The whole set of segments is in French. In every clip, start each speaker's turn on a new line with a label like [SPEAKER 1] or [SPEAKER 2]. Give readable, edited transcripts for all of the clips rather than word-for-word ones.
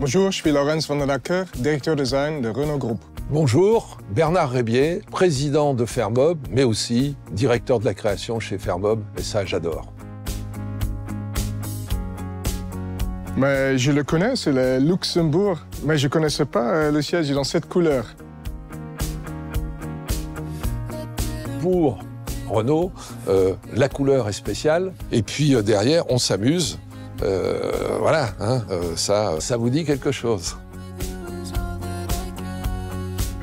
[SPEAKER 1] Bonjour, je suis Laurens van der Acker, directeur design de Renault Group.
[SPEAKER 2] Bonjour, Bernard Rébier, président de Fermob, mais aussi directeur de la création chez Fermob, et ça j'adore.
[SPEAKER 1] Mais je le connais, c'est le Luxembourg, mais je ne connaissais pas le siège dans cette couleur.
[SPEAKER 2] Pour Renault, la couleur est spéciale, et puis derrière on s'amuse. Voilà, hein, ça vous dit quelque chose.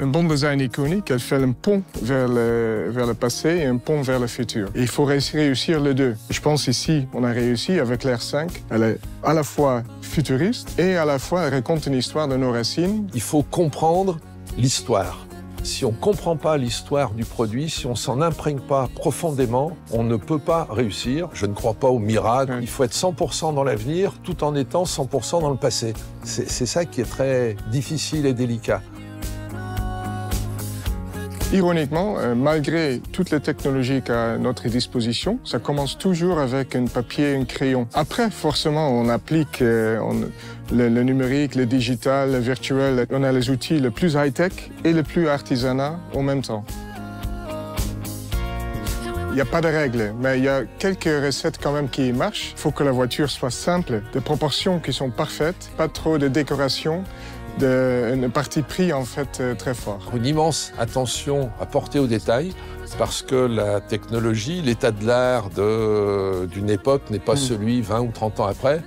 [SPEAKER 1] Un bon design iconique, elle fait un pont vers le passé et un pont vers le futur. Et il faut réussir les deux. Je pense ici, on a réussi avec l'R5. Elle est à la fois futuriste et à la fois elle raconte une histoire de nos racines.
[SPEAKER 2] Il faut comprendre l'histoire. Si on ne comprend pas l'histoire du produit, si on ne s'en imprègne pas profondément, on ne peut pas réussir. Je ne crois pas au miracle. Il faut être 100% dans l'avenir tout en étant 100% dans le passé. C'est ça qui est très difficile et délicat.
[SPEAKER 1] Ironiquement, malgré toutes les technologies qu'à notre disposition, ça commence toujours avec un papier et un crayon. Après, forcément, on applique le numérique, le digital, le virtuel. On a les outils les plus high-tech et les plus artisanaux en même temps. Il n'y a pas de règles, mais il y a quelques recettes quand même qui marchent. Il faut que la voiture soit simple, des proportions qui sont parfaites, pas trop de décoration. Un parti pris en fait très fort.
[SPEAKER 2] Une immense attention à porter aux détails parce que la technologie, l'état de l'art d'une époque n'est pas celui 20 ou 30 ans après.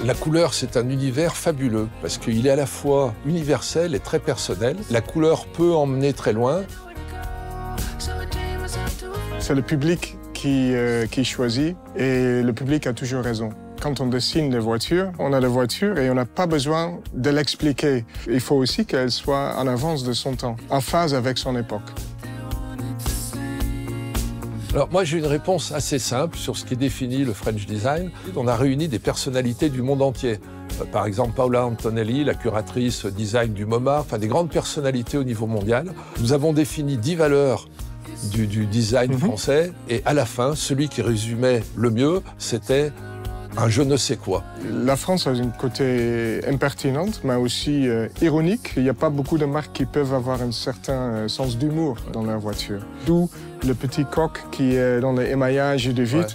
[SPEAKER 2] La couleur, c'est un univers fabuleux parce qu'il est à la fois universel et très personnel. La couleur peut emmener très loin.
[SPEAKER 1] C'est le public qui choisit et le public a toujours raison. Quand on dessine des voitures, on a la voiture et on n'a pas besoin de l'expliquer. Il faut aussi qu'elle soit en avance de son temps, en phase avec son époque.
[SPEAKER 2] Alors moi j'ai une réponse assez simple sur ce qui définit le French Design. On a réuni des personnalités du monde entier. Par exemple Paola Antonelli, la curatrice design du MoMA, enfin des grandes personnalités au niveau mondial. Nous avons défini 10 valeurs du design français et à la fin, celui qui résumait le mieux, c'était un je ne sais quoi.
[SPEAKER 1] La France a un côté impertinent, mais aussi ironique. Il n'y a pas beaucoup de marques qui peuvent avoir un certain sens d'humour dans leur voiture. D'où le petit coq qui est dans les émaillages de vitre.